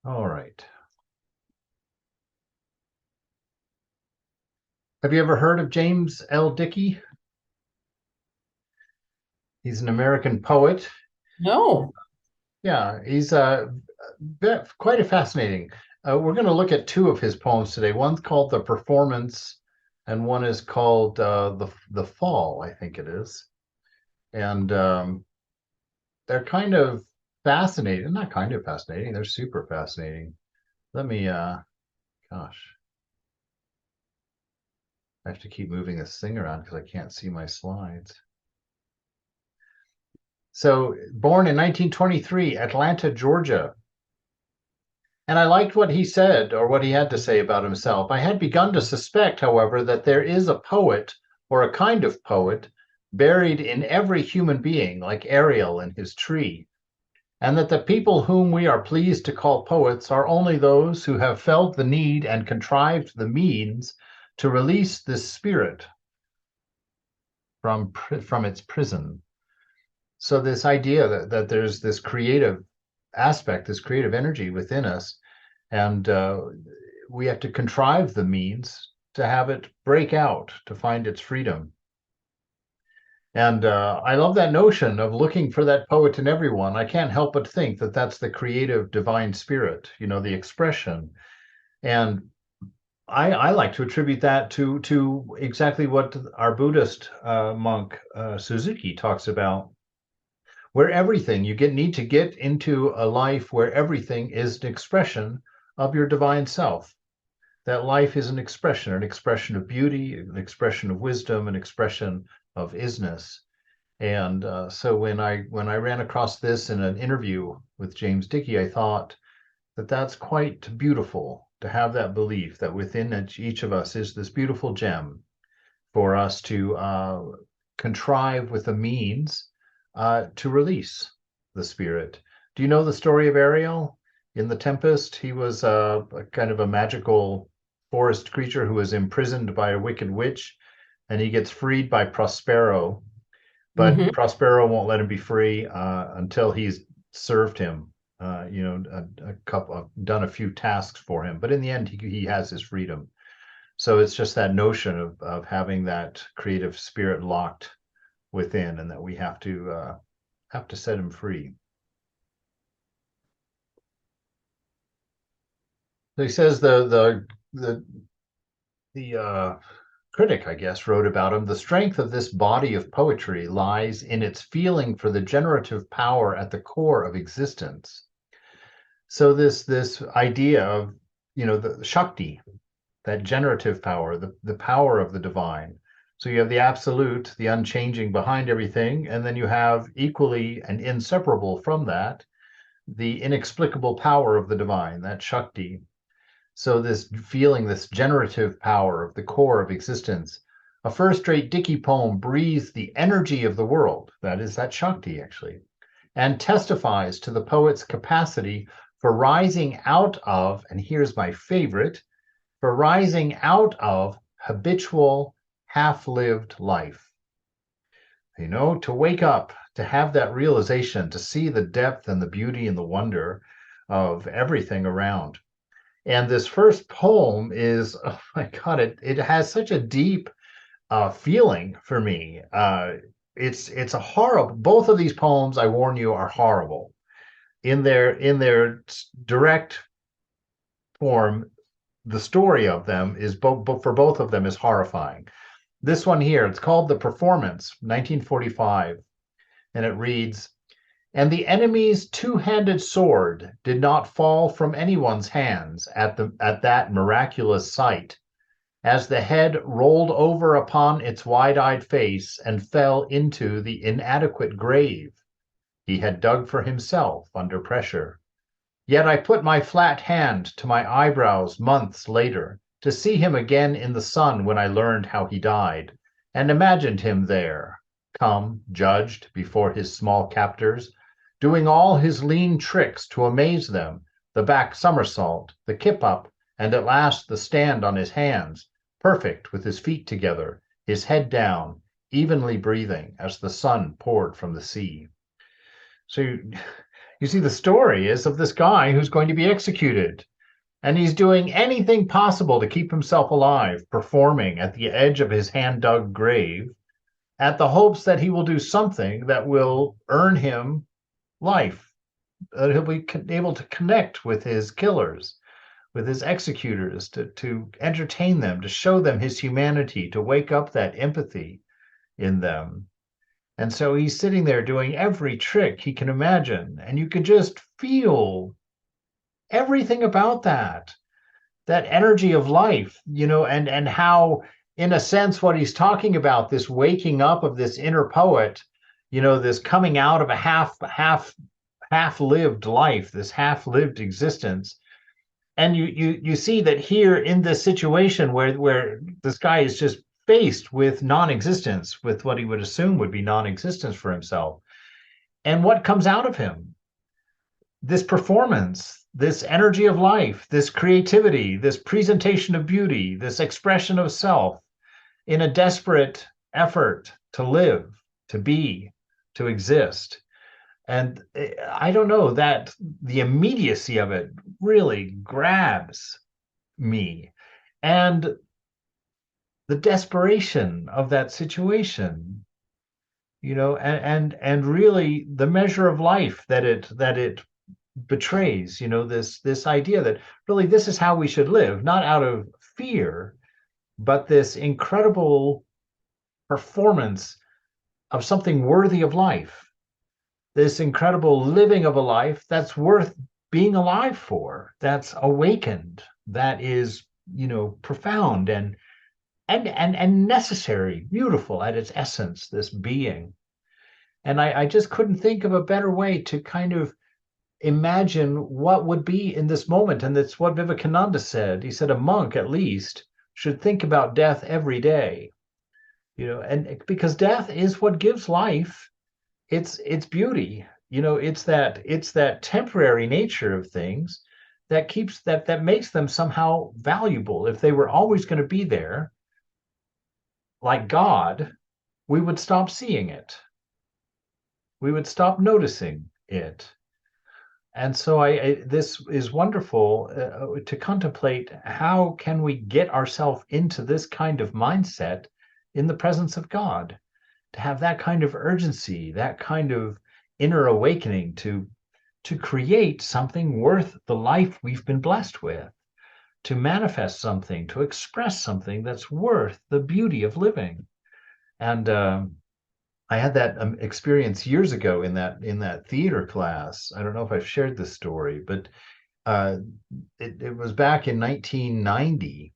All right. Have you ever heard of James L. Dickey? He's an American poet. No. Yeah, he's quite a fascinating. We're going to look at two of his poems today. One's called The Performance, and one is called the Fall, I think it is. And they're kind of fascinating. Not kind of fascinating. They're super fascinating. Let me, gosh, I have to keep moving this thing around because I can't see my slides. So, born in 1923, Atlanta, Georgia. And I liked what he said, or what he had to say about himself. I had begun to suspect, however, that there is a poet, or a kind of poet, buried in every human being, like Ariel in his tree, and that the people whom we are pleased to call poets are only those who have felt the need and contrived the means to release this spirit from its prison. So this idea that there's this creative aspect, this creative energy within us, and we have to contrive the means to have it break out, to find its freedom. And I love that notion of looking for that poet in everyone. I can't help but think that that's the creative divine spirit, the expression. And I like to attribute that to exactly what our Buddhist monk Suzuki talks about, where everything need to get into a life where everything is an expression of your divine self. That life is an expression of beauty, an expression of wisdom, an expression of isness. And so when I ran across this in an interview with James Dickey, I thought that that's quite beautiful to have that belief that within each of us is this beautiful gem for us to contrive with a means to release the spirit. Do you know the story of Ariel in The Tempest? He was a kind of a magical forest creature who was imprisoned by a wicked witch, and he gets freed by Prospero, but Hmm. Prospero won't let him be free until he's served him, a couple, done a few tasks for him. But in the end, he has his freedom. So it's just that notion of having that creative spirit locked within, and that we have to set him free. So he says the critic, I guess, wrote about him. The strength of this body of poetry lies in its feeling for the generative power at the core of existence. So this idea of the Shakti, that generative power, the power of the divine. So you have the absolute, the unchanging behind everything, and then you have equally and inseparable from that the inexplicable power of the divine, that Shakti. So this feeling, this generative power of the core of existence. A first-rate Dickey poem breathes the energy of the world, that is that Shakti actually, and testifies to the poet's capacity for rising out of, and here's my favorite, for rising out of habitual, half-lived life. To wake up, to have that realization, to see the depth and the beauty and the wonder of everything around. And this first poem is, oh my God, it has such a deep feeling for me. It's a horrible. Both of these poems, I warn you, are horrible in their direct form. The story of them is both for both of them is horrifying. This one here, it's called The Performance, 1945, and it reads, and the enemy's two-handed sword did not fall from anyone's hands at that miraculous sight, as the head rolled over upon its wide-eyed face and fell into the inadequate grave he had dug for himself under pressure. Yet I put my flat hand to my eyebrows months later to see him again in the sun when I learned how he died, and imagined him there, come, judged before his small captors, doing all his lean tricks to amaze them, the back somersault, the kip up, and at last the stand on his hands, perfect with his feet together, his head down, evenly breathing as the sun poured from the sea. So You see, the story is of this guy who's going to be executed, and he's doing anything possible to keep himself alive, performing at the edge of his hand-dug grave, at the hopes that he will do something that will earn him life, that he'll be able to connect with his killers, with his executors, to entertain them, to show them his humanity, to wake up that empathy in them. And so he's sitting there doing every trick he can imagine, and you could just feel everything about that energy of life, and how, in a sense, what he's talking about, this waking up of this inner poet, this coming out of a half lived life, this half lived existence. And you see that here in this situation where this guy is just faced with non-existence, with what he would assume would be non-existence for himself, and what comes out of him, this performance, this energy of life, this creativity, this presentation of beauty, this expression of self in a desperate effort to live, to be, to exist. And I don't know, that the immediacy of it really grabs me. And the desperation of that situation, and really the measure of life that it betrays, this idea that really this is how we should live, not out of fear, but this incredible performance of something worthy of life, this incredible living of a life that's worth being alive for, that's awakened, that is, profound and necessary, beautiful at its essence, this being. And I just couldn't think of a better way to kind of imagine what would be in this moment. And that's what Vivekananda said. He said a monk, at least, should think about death every day, and because death is what gives life its beauty. It's that temporary nature of things that keeps that makes them somehow valuable. If they were always going to be there, like God, we would stop seeing it. We would stop noticing it. And so this is wonderful to contemplate. How can we get ourselves into this kind of mindset in the presence of God, to have that kind of urgency, that kind of inner awakening to create something worth the life we've been blessed with, to manifest something, to express something that's worth the beauty of living. And I had that experience years ago in that theater class. I don't know if I've shared this story, but it was back in 1990.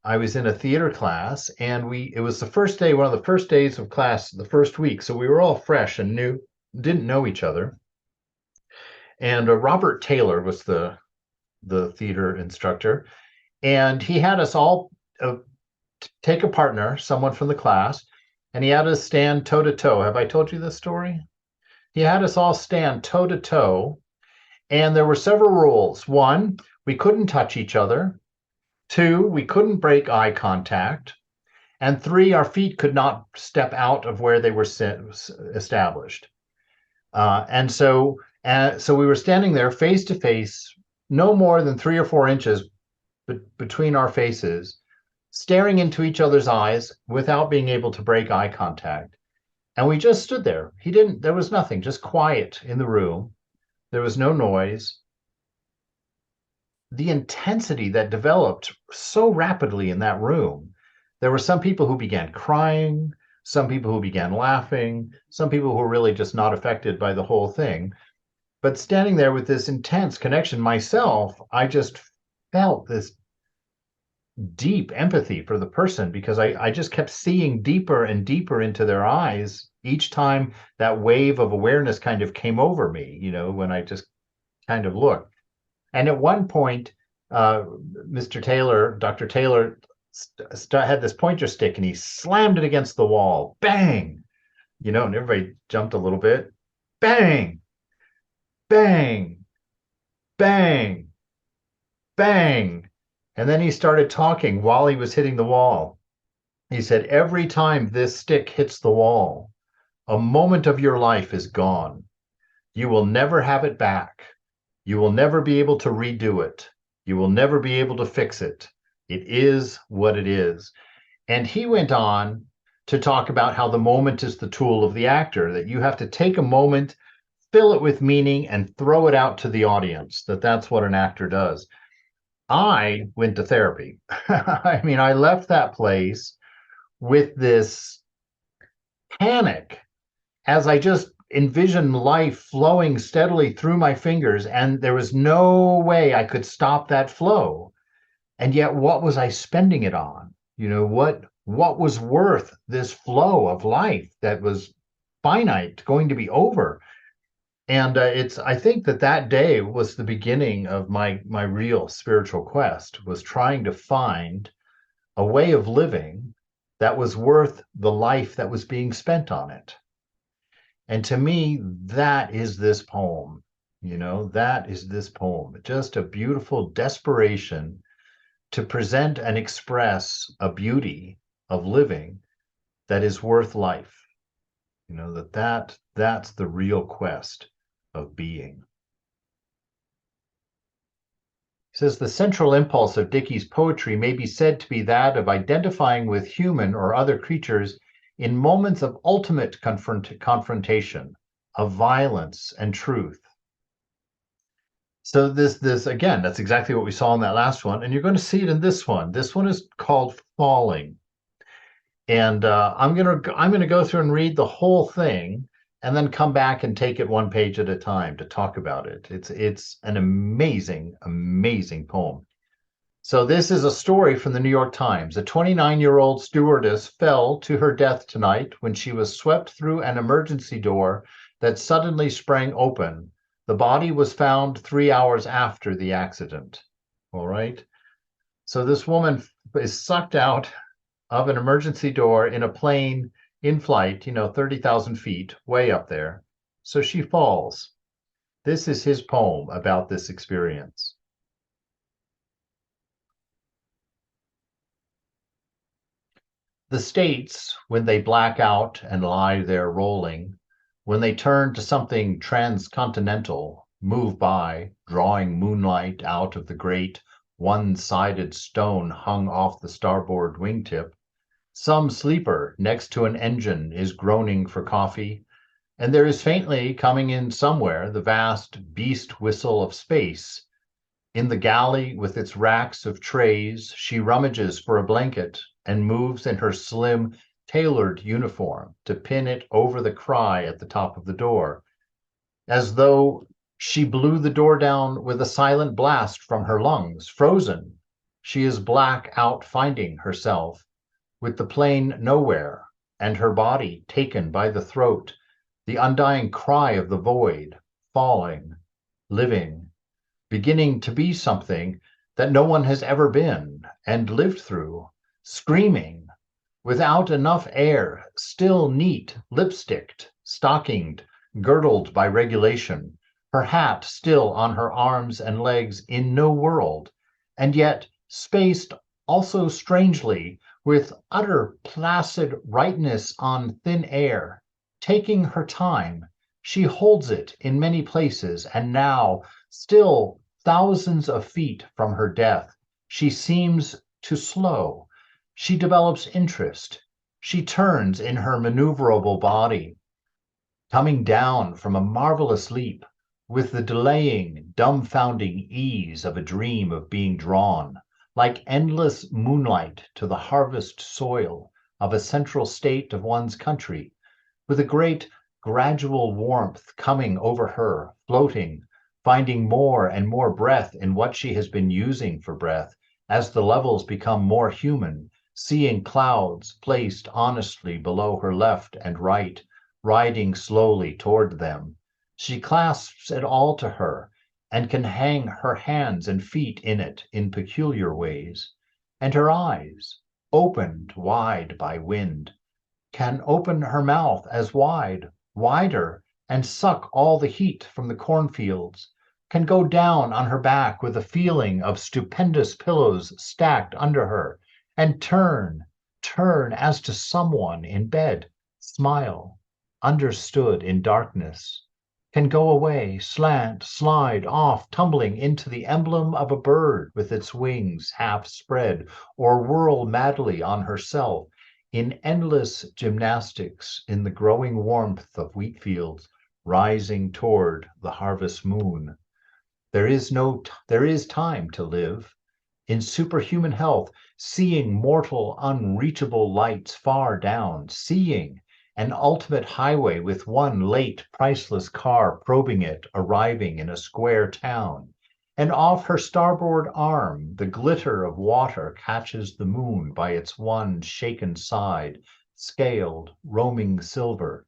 I was in a theater class, and it was the first day, one of the first days of class, the first week. So we were all fresh and new, didn't know each other. And Robert Taylor was the theater instructor, and he had us all take a partner, someone from the class, and he had us stand toe to toe. Have I told you this story? He had us all stand toe to toe, and there were several rules. 1, we couldn't touch each other. 2, we couldn't break eye contact. And 3, our feet could not step out of where they were established. And so we were standing there face to face, no more than 3 or 4 inches between our faces, staring into each other's eyes without being able to break eye contact. And we just stood there. There was nothing, just quiet in the room. There was no noise. The intensity that developed so rapidly in that room. There were some people who began crying, some people who began laughing, some people who were really just not affected by the whole thing. But standing there with this intense connection myself, I just felt this deep empathy for the person, because I just kept seeing deeper and deeper into their eyes each time that wave of awareness kind of came over me, when I just kind of looked. And at one point, Mr. Taylor, Dr. Taylor, had this pointer stick, and he slammed it against the wall. Bang! And everybody jumped a little bit. Bang! Bang! Bang! Bang! And then he started talking while he was hitting the wall. He said, every time this stick hits the wall, a moment of your life is gone. You will never have it back. You will never be able to redo it. You will never be able to fix it. It is what it is. And he went on to talk about how the moment is the tool of the actor, that you have to take a moment, fill it with meaning, and throw it out to the audience, that's what an actor does. I went to therapy. I mean, I left that place with this panic as I just envisioned life flowing steadily through my fingers, and there was no way I could stop that flow. And yet, what was I spending it on? What was worth this flow of life that was finite, going to be over? And I think that day was the beginning of my real spiritual quest, was trying to find a way of living that was worth the life that was being spent on it. And to me, that is this poem. That is this poem. Just a beautiful desperation to present and express a beauty of living that is worth life. That's the real quest of being. He says the central impulse of Dickey's poetry may be said to be that of identifying with human or other creatures in moments of ultimate confrontation, of violence and truth. So this again, that's exactly what we saw in that last one, and you're going to see it in this one. This one is called Falling, and I'm gonna go through and read the whole thing, and then come back and take it one page at a time to talk about it. It's an amazing, amazing poem. So this is a story from the New York Times. A 29-year-old stewardess fell to her death tonight when she was swept through an emergency door that suddenly sprang open. The body was found 3 hours after the accident. All right. So this woman is sucked out of an emergency door in a plane in flight, 30,000 feet, way up there. So she falls. This is his poem about this experience. The states, when they black out and lie there rolling, when they turn to something transcontinental, move by, drawing moonlight out of the great one-sided stone hung off the starboard wingtip, some sleeper next to an engine is groaning for coffee, and there is faintly coming in somewhere the vast beast whistle of space. In the galley with its racks of trays, she rummages for a blanket and moves in her slim, tailored uniform to pin it over the cry at the top of the door, as though she blew the door down with a silent blast from her lungs. Frozen, she is black out finding herself, with the plane nowhere, and her body taken by the throat, the undying cry of the void, falling, living, beginning to be something that no one has ever been and lived through, screaming, without enough air, still neat, lipsticked, stockinged, girdled by regulation, her hat still on her arms and legs in no world, and yet spaced also strangely with utter placid rightness on thin air, taking her time. She holds it in many places, and now, still thousands of feet from her death, she seems to slow. She develops interest. She turns in her maneuverable body, coming down from a marvelous leap with the delaying, dumbfounding ease of a dream of being drawn, like endless moonlight to the harvest soil of a central state of one's country, with a great gradual warmth coming over her, floating, finding more and more breath in what she has been using for breath as the levels become more human, seeing clouds placed honestly below her left and right, riding slowly toward them. She clasps it all to her and can hang her hands and feet in it in peculiar ways. And her eyes, opened wide by wind, can open her mouth as wide, wider, and suck all the heat from the cornfields, can go down on her back with a feeling of stupendous pillows stacked under her, and turn as to someone in bed, smile, understood in darkness, can go away, slant, slide off, tumbling into the emblem of a bird with its wings half spread, or whirl madly on herself in endless gymnastics in the growing warmth of wheat fields rising toward the harvest moon. There is time to live in superhuman health, seeing mortal unreachable lights far down, seeing an ultimate highway with one late priceless car probing it, arriving in a square town. And off her starboard arm, the glitter of water catches the moon by its one shaken side, scaled, roaming silver.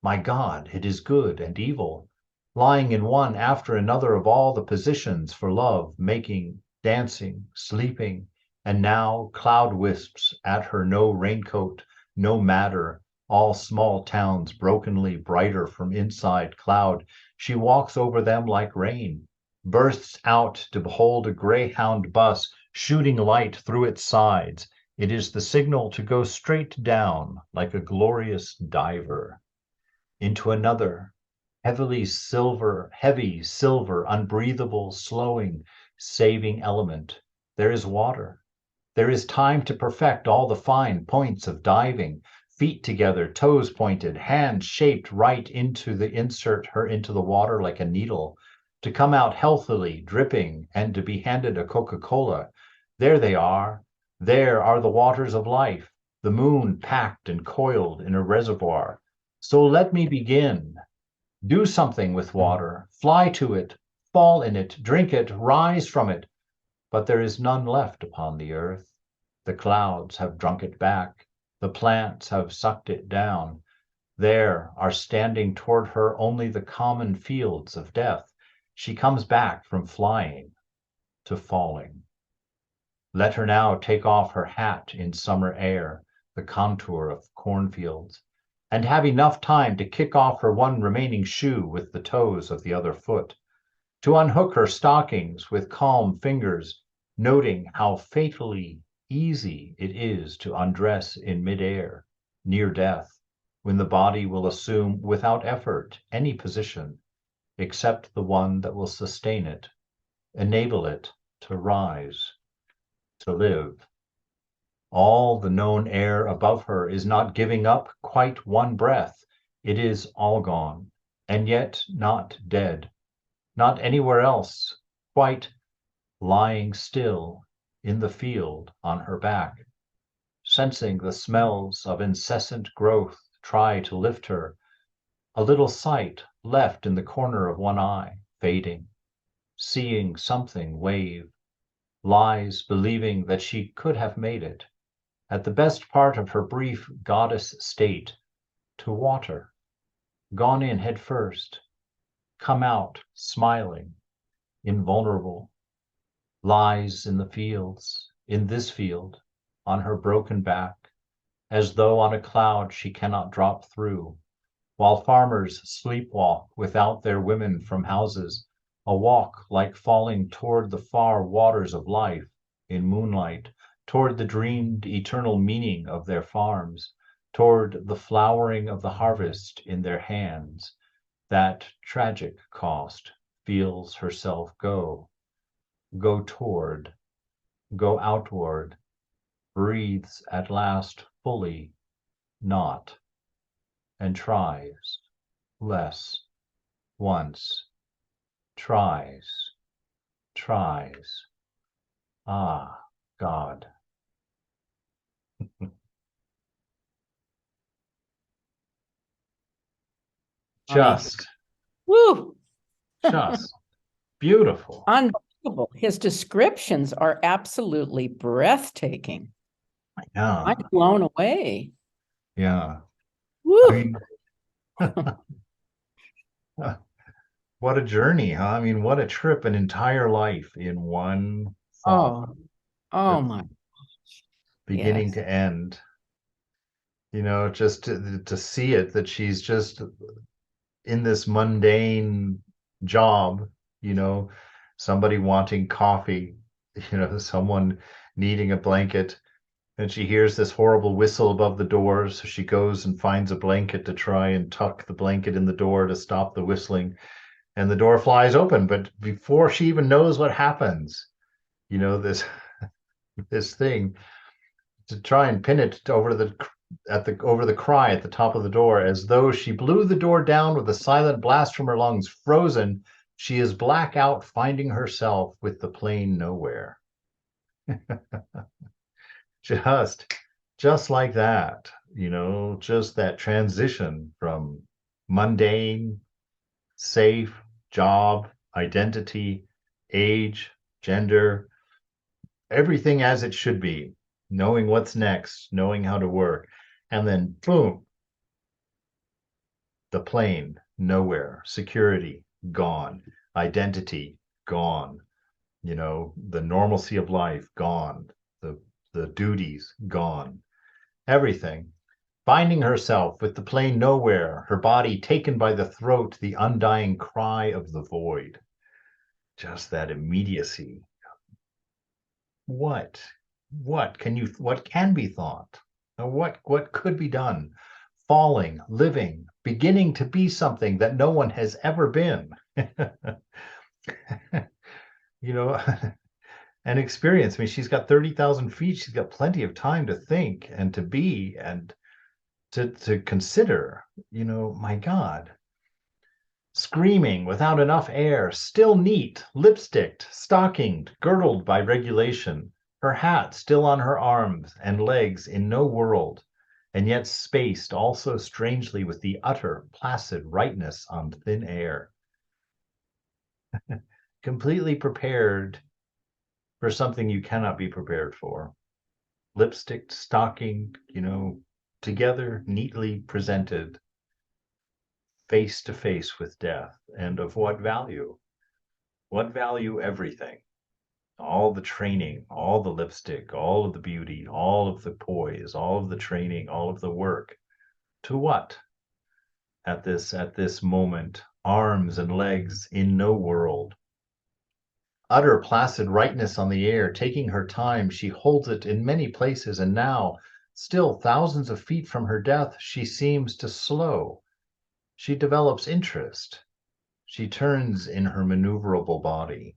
My God, it is good and evil, lying in one after another of all the positions for love, making, dancing, sleeping, and now cloud wisps at her no raincoat, no matter, all small towns brokenly brighter from inside cloud. She walks over them like rain, bursts out to behold a greyhound bus shooting light through its sides. It is the signal to go straight down like a glorious diver into another heavy silver, unbreathable, slowing, saving element. There is water. There is time to perfect all the fine points of diving, feet together, toes pointed, hands shaped right into the insert her into the water like a needle, to come out healthily, dripping, and to be handed a Coca-Cola. There they are. There are the waters of life, the moon packed and coiled in a reservoir. So let me begin. Do something with water, fly to it, fall in it, drink it, rise from it. But there is none left upon the earth. The clouds have drunk it back. The plants have sucked it down. There are standing toward her only the common fields of death. She comes back from flying to falling. Let her now take off her hat in summer air, the contour of cornfields, and have enough time to kick off her one remaining shoe with the toes of the other foot, to unhook her stockings with calm fingers, noting how fatally easy it is to undress in midair, near death, when the body will assume without effort any position except the one that will sustain it, enable it to rise, to live. All the known air above her is not giving up quite one breath. It is all gone, and yet not dead, not anywhere else, quite lying still in the field on her back, sensing the smells of incessant growth try to lift her, a little sight left in the corner of one eye, fading, seeing something wave, lies believing that she could have made it, at the best part of her brief goddess state, to water, gone in head first, come out smiling, invulnerable, lies in the fields, in this field, on her broken back, as though on a cloud she cannot drop through, while farmers sleepwalk without their women from houses, a walk like falling toward the far waters of life in moonlight, toward the dreamed eternal meaning of their farms, toward the flowering of the harvest in their hands. That tragic cost feels herself go toward, go outward, breathes at last fully, not, and tries, less, once, tries. Ah, God. Just, Woo! just beautiful. Unbelievable. His descriptions are absolutely breathtaking. Yeah, I'm blown away. yeah. I Woo! mean, what a journey, huh? I mean, what a trip, an entire life in one thought, Oh, oh my. beginning Yes. to end. Just to see it, that she's just in this mundane job, you know, somebody wanting coffee, someone needing a blanket, And she hears this horrible whistle above the door, so she goes and finds a blanket to try and tuck the blanket in the door to stop the whistling. And the door flies open, but before she even knows what happens, this this thing to try and pin it over the cry at the top of the door, as though she blew the door down with a silent blast from her lungs. Frozen, she is black out, finding herself with the plain nowhere. just like that, just that transition from mundane, safe, job, identity, age, gender, everything as it should be, knowing what's next, knowing how to work, and then boom, the plane, nowhere, security, gone, identity, gone, the normalcy of life, gone, the duties, gone, everything. Finding herself with the plane nowhere, her body taken by the throat, the undying cry of the void. Just that immediacy. What can be thought? What could be done? Falling, living, beginning to be something that no one has ever been. An experience. I mean, she's got 30,000 feet. She's got plenty of time to think and to be and to consider, my God. Screaming without enough air, still neat, lipsticked, stockinged, girdled by regulation, her hat still on her arms and legs in no world, and yet spaced also strangely with the utter placid rightness on thin air. Completely prepared for something you cannot be prepared for. Lipstick, stocking, together, neatly presented, face to face with death. And of what value? What value? Everything. All the training, all the lipstick, all of the beauty, all of the poise, all of the training, all of the work. To what? At this moment, arms and legs in no world. Utter placid rightness on the air, taking her time, she holds it in many places, and now, still thousands of feet from her death, she seems to slow. She develops interest. She turns in her maneuverable body.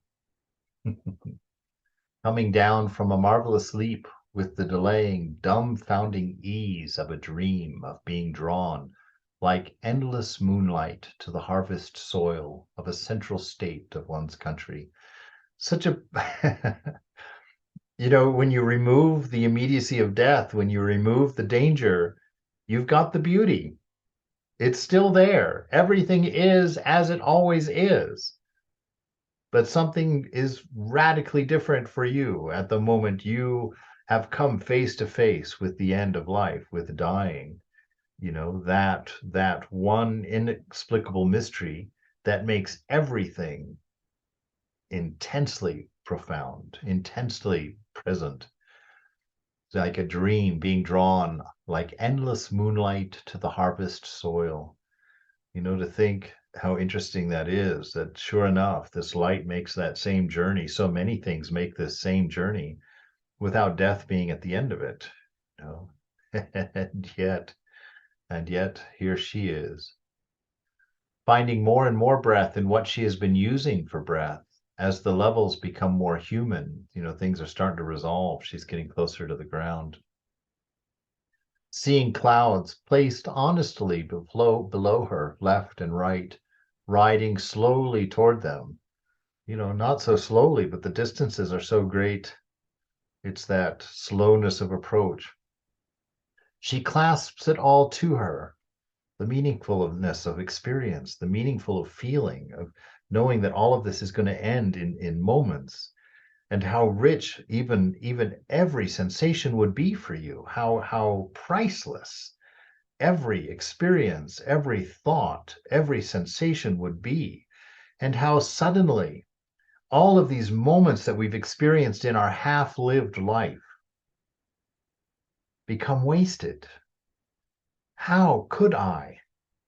Coming down from a marvelous leap with the delaying, dumbfounding ease of a dream of being drawn like endless moonlight to the harvest soil of a central state of one's country. Such a when you remove the immediacy of death, when you remove the danger, you've got the beauty. It's still there. Everything is as it always is. But something is radically different for you at the moment you have come face to face with the end of life, with dying. That one inexplicable mystery that makes everything intensely profound, intensely present. It's like a dream being drawn like endless moonlight to the harvest soil. To think how interesting that is, that sure enough, this light makes that same journey. So many things make this same journey without death being at the end of it. And yet here she is, finding more and more breath in what she has been using for breath. As the levels become more human, things are starting to resolve. She's getting closer to the ground. Seeing clouds placed honestly below her, left and right, riding slowly toward them. Not so slowly, but the distances are so great. It's that slowness of approach. She clasps it all to her, the meaningfulness of experience, the meaningful of feeling, of knowing that all of this is going to end in moments, and how rich even every sensation would be for you, how priceless every experience, every thought, every sensation would be, and how suddenly all of these moments that we've experienced in our half-lived life become wasted. How could I?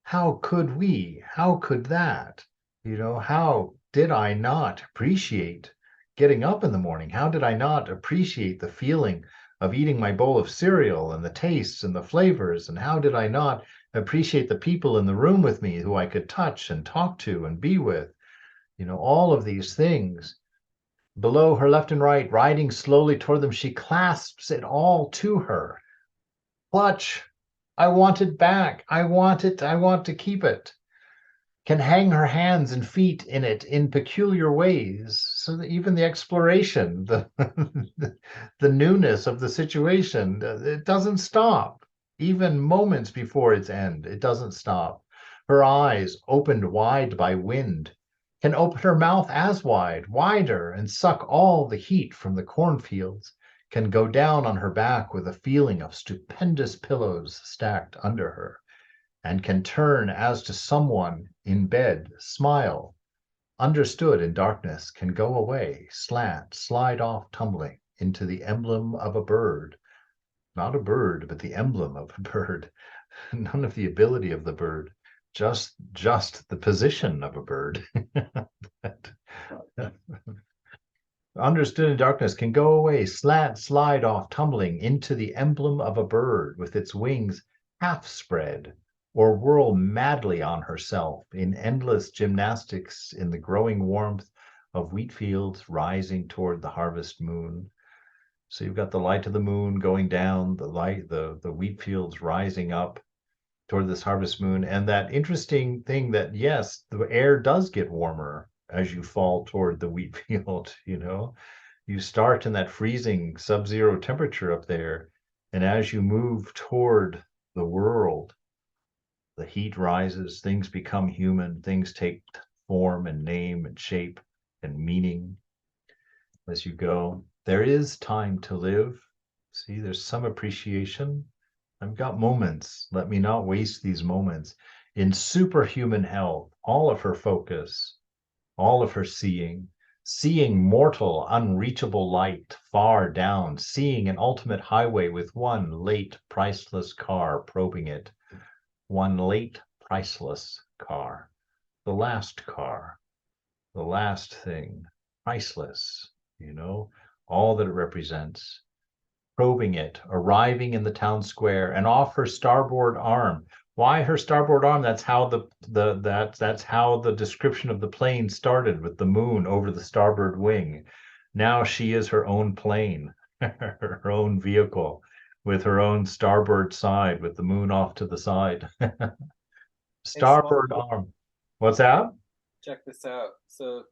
How could we? How could that? How did I not appreciate getting up in the morning? How did I not appreciate the feeling of eating my bowl of cereal and the tastes and the flavors. And how did I not appreciate the people in the room with me who I could touch and talk to and be with? All of these things. Below her left and right, riding slowly toward them, she clasps it all to her. Clutch. I want it back. I want it. I want to keep it. Can hang her hands and feet in it in peculiar ways, so that even the exploration, the the newness of the situation, it doesn't stop. Even moments before its end, it doesn't stop. Her eyes, opened wide by wind, can open her mouth as wide, wider, and suck all the heat from the cornfields, can go down on her back with a feeling of stupendous pillows stacked under her, and can turn as to someone in bed, smile, understood in darkness, can go away, slant, slide off tumbling into the emblem of a bird. Not a bird, but the emblem of a bird. None of the ability of the bird, just the position of a bird. Understood in darkness, can go away, slant, slide off tumbling into the emblem of a bird with its wings half spread, or whirl madly on herself in endless gymnastics in the growing warmth of wheat fields rising toward the harvest moon. So you've got the light of the moon going down, the wheat fields rising up toward this harvest moon, and that interesting thing that, yes, the air does get warmer as you fall toward the wheat field. You start in that freezing sub-zero temperature up there, and as you move toward the world, the heat rises, things become human, things take form and name and shape and meaning as you go. There is time to live. See, there's some appreciation. I've got moments. Let me not waste these moments. In superhuman health, all of her focus, all of her seeing mortal, unreachable light far down, seeing an ultimate highway with one late, priceless car probing it. One late, priceless car. The last car. The last thing. Priceless, all that it represents. Probing it, arriving in the town square, and off her starboard arm. Why her starboard arm? That's how that's how the description of the plane started, with the moon over the starboard wing. Now she is her own plane, her own vehicle, with her own starboard side, with the moon off to the side. Starboard arm. What's that? Check this out. So,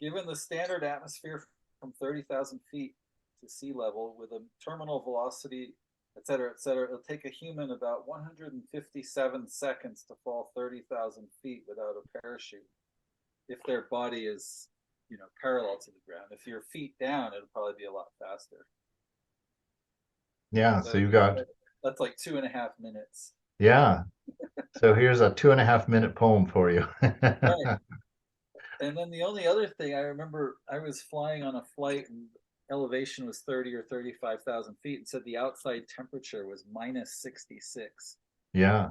given the standard atmosphere from 30,000 feet to sea level with a terminal velocity, et cetera, it'll take a human about 157 seconds to fall 30,000 feet without a parachute if their body is, parallel to the ground. If your feet down, it'll probably be a lot faster. Yeah, so you got... That's like 2.5 minutes. Yeah. So here's a 2.5 minute poem for you. Right. And then the only other thing I remember, I was flying on a flight and elevation was 30 or 35,000 feet, and said the outside temperature was minus 66. Yeah.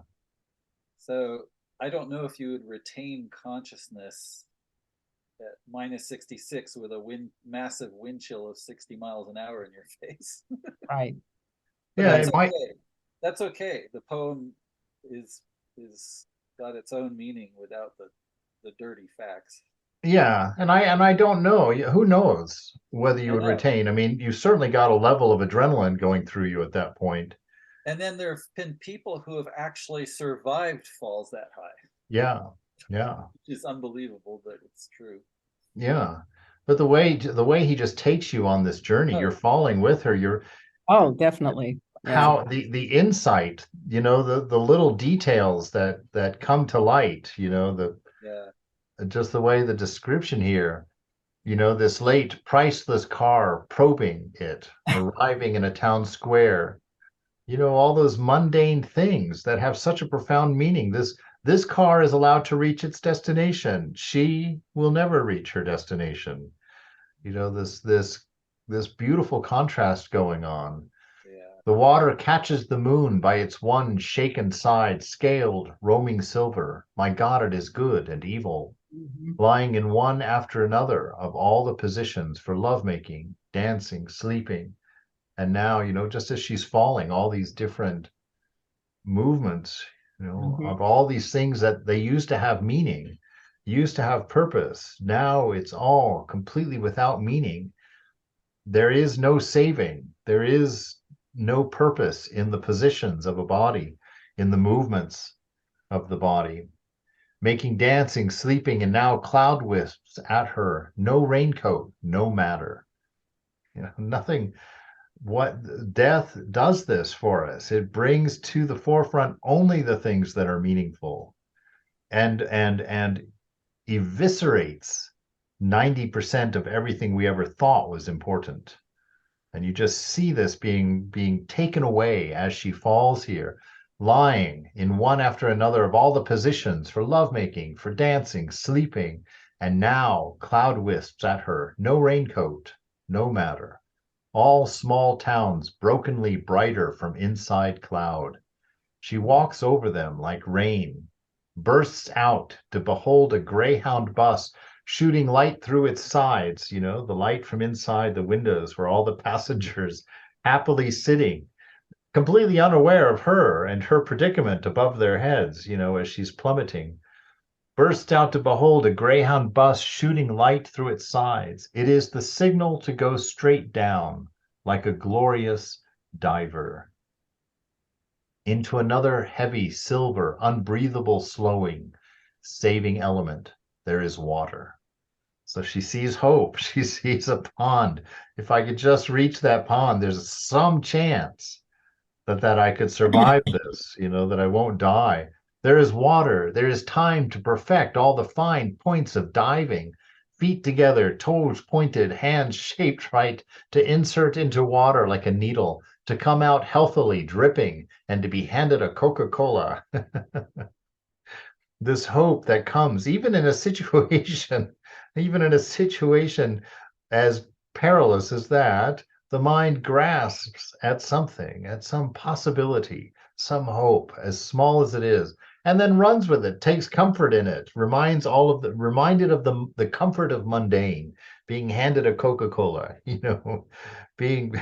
So I don't know if you would retain consciousness at minus 66 with a massive wind chill of 60 miles an hour in your face. Right. Yeah, that's okay. That's okay. The poem is got its own meaning without the dirty facts. Yeah, and I don't know. Who knows whether you would retain? I mean, you certainly got a level of adrenaline going through you at that point. And then there have been people who have actually survived falls that high. Yeah. Which is unbelievable, but it's true. Yeah. But the way he just takes you on this journey, you're falling with her. Oh, definitely. How the insight, the little details that come to light, just the way the description here, this late priceless car probing it, arriving in a town square, all those mundane things that have such a profound meaning. This car is allowed to reach its destination. She will never reach her destination. This beautiful contrast going on. The water catches the moon by its one shaken side, scaled, roaming silver. My God, it is good and evil, lying in one after another of all the positions for lovemaking, dancing, sleeping, And now, just as she's falling, all these different movements, of all these things that they used to have meaning, used to have purpose. Now it's all completely without meaning. There is no saving. There is no purpose in the positions of a body, in the movements of the body. Making dancing, sleeping, and now cloud wisps at her. No raincoat, no matter. Nothing. What death does this for us? It brings to the forefront only the things that are meaningful, and eviscerates 90% of everything we ever thought was important. And you just see this being taken away as she falls here, lying in one after another of all the positions for lovemaking, for dancing, sleeping, and now cloud wisps at her. No raincoat, no matter. All small towns brokenly brighter from inside cloud. She walks over them like rain, bursts out to behold a Greyhound bus shooting light through its sides, the light from inside the windows where all the passengers happily sitting, completely unaware of her and her predicament above their heads, as she's plummeting. Bursts out to behold a Greyhound bus shooting light through its sides. It is the signal to go straight down like a glorious diver into another heavy, silver, unbreathable, slowing, saving element. There is water. So she sees hope. She sees a pond. If I could just reach that pond, there's some chance that I could survive this, that I won't die. There is water. There is time to perfect all the fine points of diving. Feet together, toes pointed, hands shaped right to insert into water like a needle, to come out healthily, dripping, and to be handed a Coca-Cola. This hope that comes even in a situation as perilous as that, the mind grasps at something, at some possibility, some hope, as small as it is, and then runs with it, takes comfort in it, reminded of the comfort of mundane, being handed a Coca-Cola, being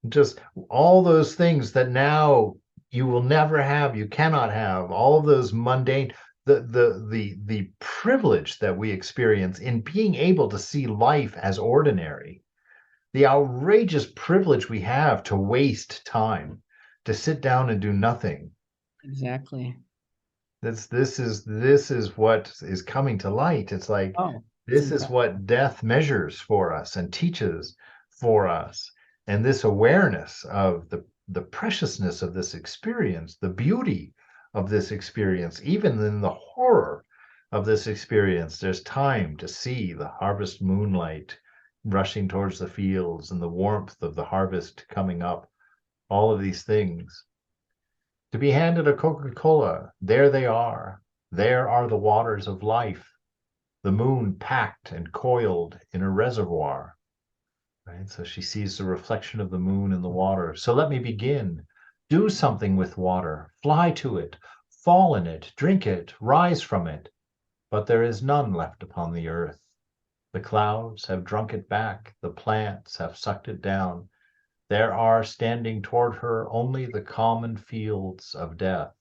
just all those things that now you will never have, you cannot have, all of those mundane, the privilege that we experience in being able to see life as ordinary, the outrageous privilege we have to waste time, to sit down and do nothing. Exactly. This is what is coming to light. It's like, this is what death measures for us and teaches for us. And this awareness of the preciousness of this experience, the beauty of this experience, even in the horror of this experience, there's time to see the harvest moonlight rushing towards the fields and the warmth of the harvest coming up, all of these things. To be handed a Coca-Cola, there they are. There are the waters of life, the moon packed and coiled in a reservoir. Right? So she sees the reflection of the moon in the water. So let me begin. Do something with water. Fly to it. Fall in it. Drink it. Rise from it. But there is none left upon the earth. The clouds have drunk it back. The plants have sucked it down. There are standing toward her only the common fields of death.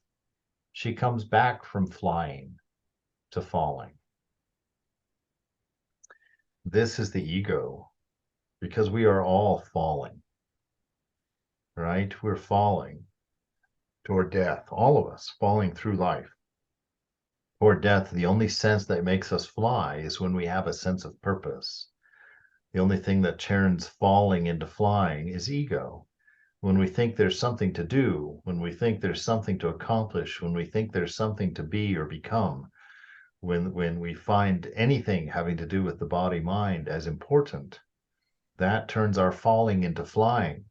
She comes back from flying to falling. This is the ego, because we are all falling, right? We're falling toward death, all of us falling through life. Toward death, the only sense that makes us fly is when we have a sense of purpose. The only thing that turns falling into flying is ego. When we think there's something to do, when we think there's something to accomplish, when we think there's something to be or become, when we find anything having to do with the body-mind as important, that turns our falling into flying.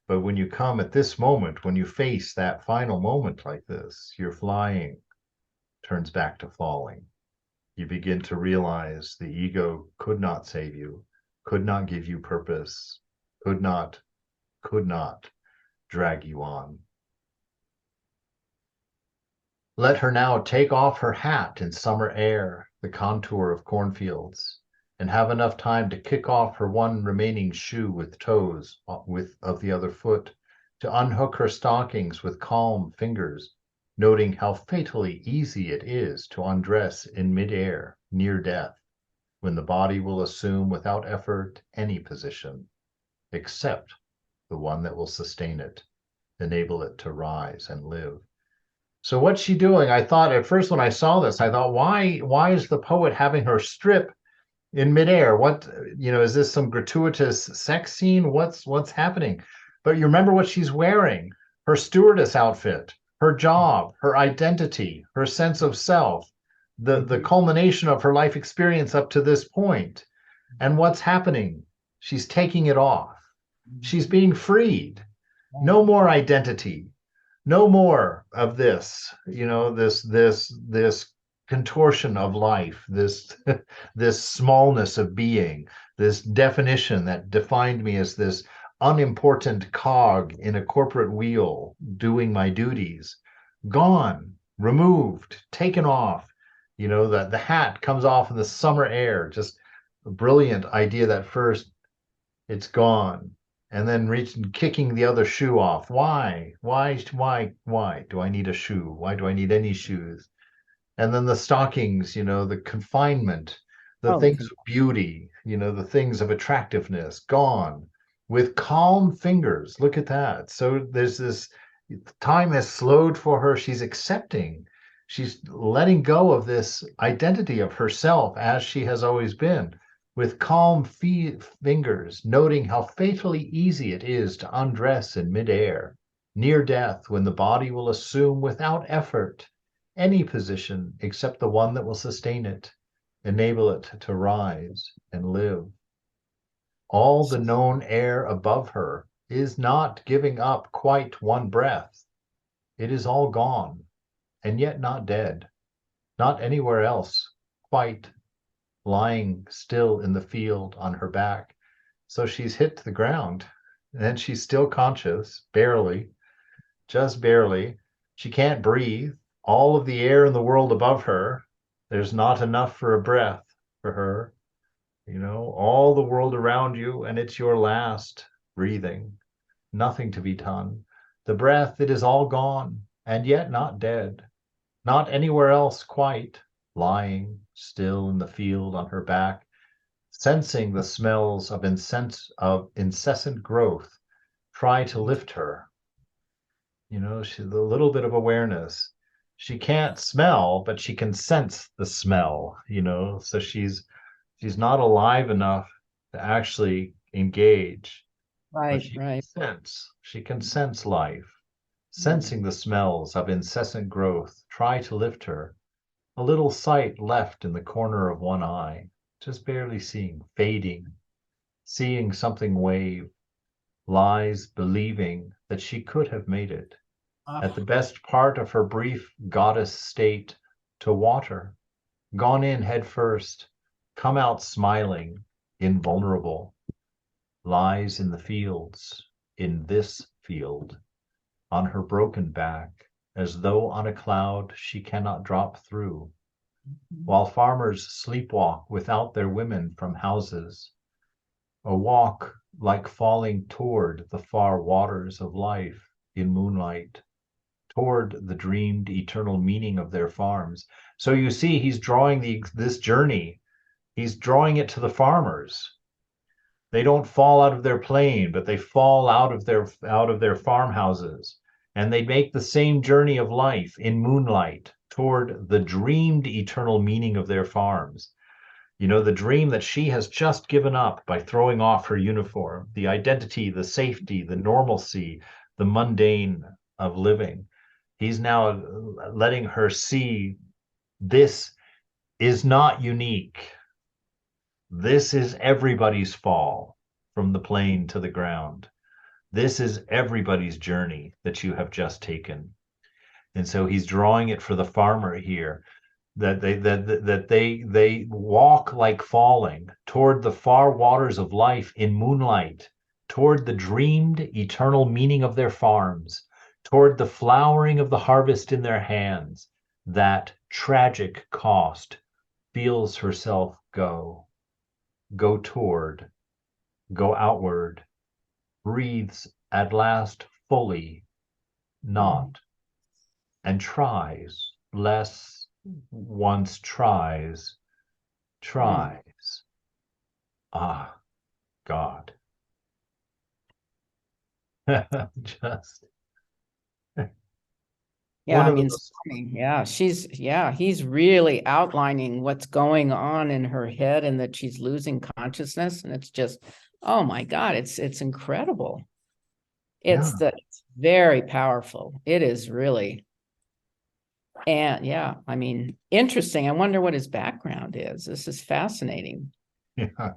But when you come at this moment, when you face that final moment like this, your flying turns back to falling. You begin to realize the ego could not save you, could not give you purpose, could not drag you on. Let her now take off her hat in summer air, the contour of cornfields, and have enough time to kick off her one remaining shoe with toes of the other foot, to unhook her stockings with calm fingers, noting how fatally easy it is to undress in midair near death, when the body will assume without effort any position, except the one that will sustain it, enable it to rise and live. So what's she doing? I thought at first when I saw this, I thought, why is the poet having her strip in midair? What, is this some gratuitous sex scene? What's happening? But you remember what she's wearing: her stewardess outfit, her job, her identity, her sense of self, the culmination of her life experience up to this point. And what's happening? She's taking it off. She's being freed. No more identity. No more of this, this contortion of life, this this smallness of being, this definition that defined me as this unimportant cog in a corporate wheel doing my duties. Gone, removed, taken off. The hat comes off in the summer air. Just a brilliant idea that first. It's gone. And then reaching, kicking the other shoe off. Why do I need a shoe? Why do I need any shoes? And then the stockings, the confinement, the things of beauty, the things of attractiveness, gone with calm fingers. Look at that. So there's this, time has slowed for her. She's accepting, she's letting go of this identity of herself as she has always been, with calm fingers, noting how fatally easy it is to undress in midair, near death, when the body will assume without effort any position except the one that will sustain it, enable it to rise and live. All the known air above her is not giving up quite one breath. It is all gone, and yet not dead, not anywhere else, quite lying still in the field on her back. So she's hit the ground, and she's still conscious, barely, just barely. She can't breathe. All of the air in the world above her, there's not enough for a breath for her. All the world around you, and it's your last breathing. Nothing to be done. The breath, it is all gone, and yet not dead. Not anywhere else quite. Lying still in the field on her back, sensing the smells of incessant growth, try to lift her. She's a little bit of awareness. She can't smell, but she can sense the smell, so she's not alive enough to actually engage. Right, She can sense life, sensing the smells of incessant growth, try to lift her. A little sight left in the corner of one eye, just barely seeing, fading, seeing something wave, lies believing that she could have made it, at the best part of her brief goddess state, to water, gone in head first, come out smiling, invulnerable, lies in the fields, in this field, on her broken back, as though on a cloud she cannot drop through, while farmers sleepwalk without their women from houses, a walk like falling toward the far waters of life in moonlight, toward the dreamed eternal meaning of their farms. So you see, he's drawing this journey, he's drawing it to the farmers. They don't fall out of their plane, but they fall out of their farmhouses. And they make the same journey of life in moonlight toward the dreamed eternal meaning of their farms. The dream that she has just given up by throwing off her uniform, the identity, the safety, the normalcy, the mundane of living. He's now letting her see this is not unique. This is everybody's fall from the plane to the ground. This is everybody's journey that you have just taken. And so he's drawing it for the farmer here, that they walk like falling toward the far waters of life in moonlight, toward the dreamed eternal meaning of their farms, toward the flowering of the harvest in their hands. That tragic cost feels herself go. go toward, go outward, breathes at last fully, not, and tries, less once tries, tries. Ah, God. Just Yeah, one I of mean, those. Swami, he's really outlining what's going on in her head and that she's losing consciousness. And it's just, oh my God, it's incredible. Yeah. It's very powerful. It is really. And yeah, I mean, interesting. I wonder what his background is. This is fascinating. Yeah.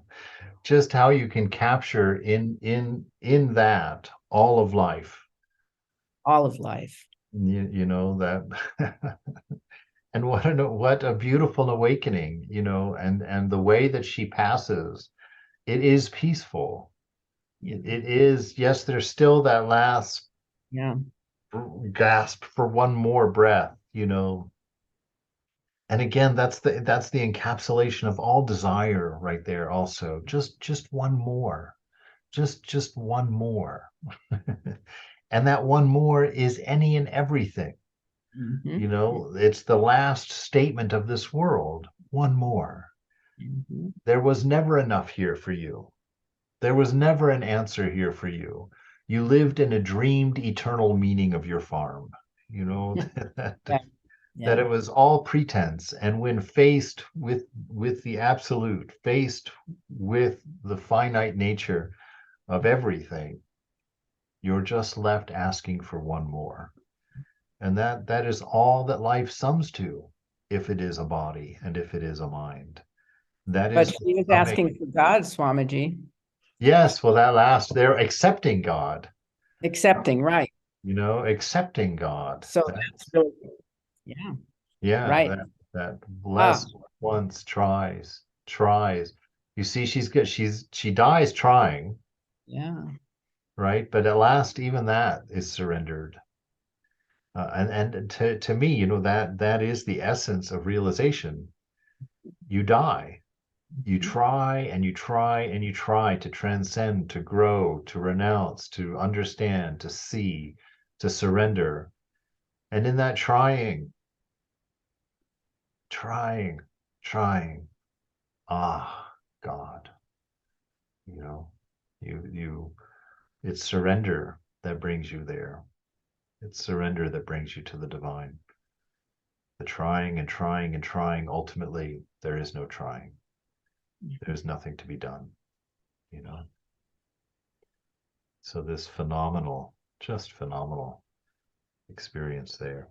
Just how you can capture in that all of life. All of life. You know that. And what a beautiful awakening, and the way that she passes, it is peaceful. It is, yes, there's still that last Yeah. gasp for one more breath, and again, that's the encapsulation of all desire right there also. Just one more, just one more. And that one more is any and everything. It's the last statement of this world. One more. There was never enough here for you. There was never an answer here for you. You lived in a dreamed eternal meaning of your farm, that, Yeah. that it was all pretense. And when faced with the absolute, faced with the finite nature of everything, you're just left asking for one more. And that is all that life sums to, if it is a body and if it is a mind. That But is she was summing. asking for God, Swamiji. Yes, well, that last, they're accepting God, Accepting, right. accepting God. So that's really, yeah, Yeah, right. that Ah, blessed once tries. You see, she's good. She dies trying, yeah. right? But at last, even that is surrendered. And to me, that is the essence of realization. You die. You try and you try and you try to transcend, to grow, to renounce, to understand, to see, to surrender. And in that trying, trying, ah, God, you know, it's surrender that brings you there. It's surrender that brings you to the divine. The trying and trying and trying, ultimately, there is no trying. There's nothing to be done, you know. So this phenomenal, just phenomenal experience there.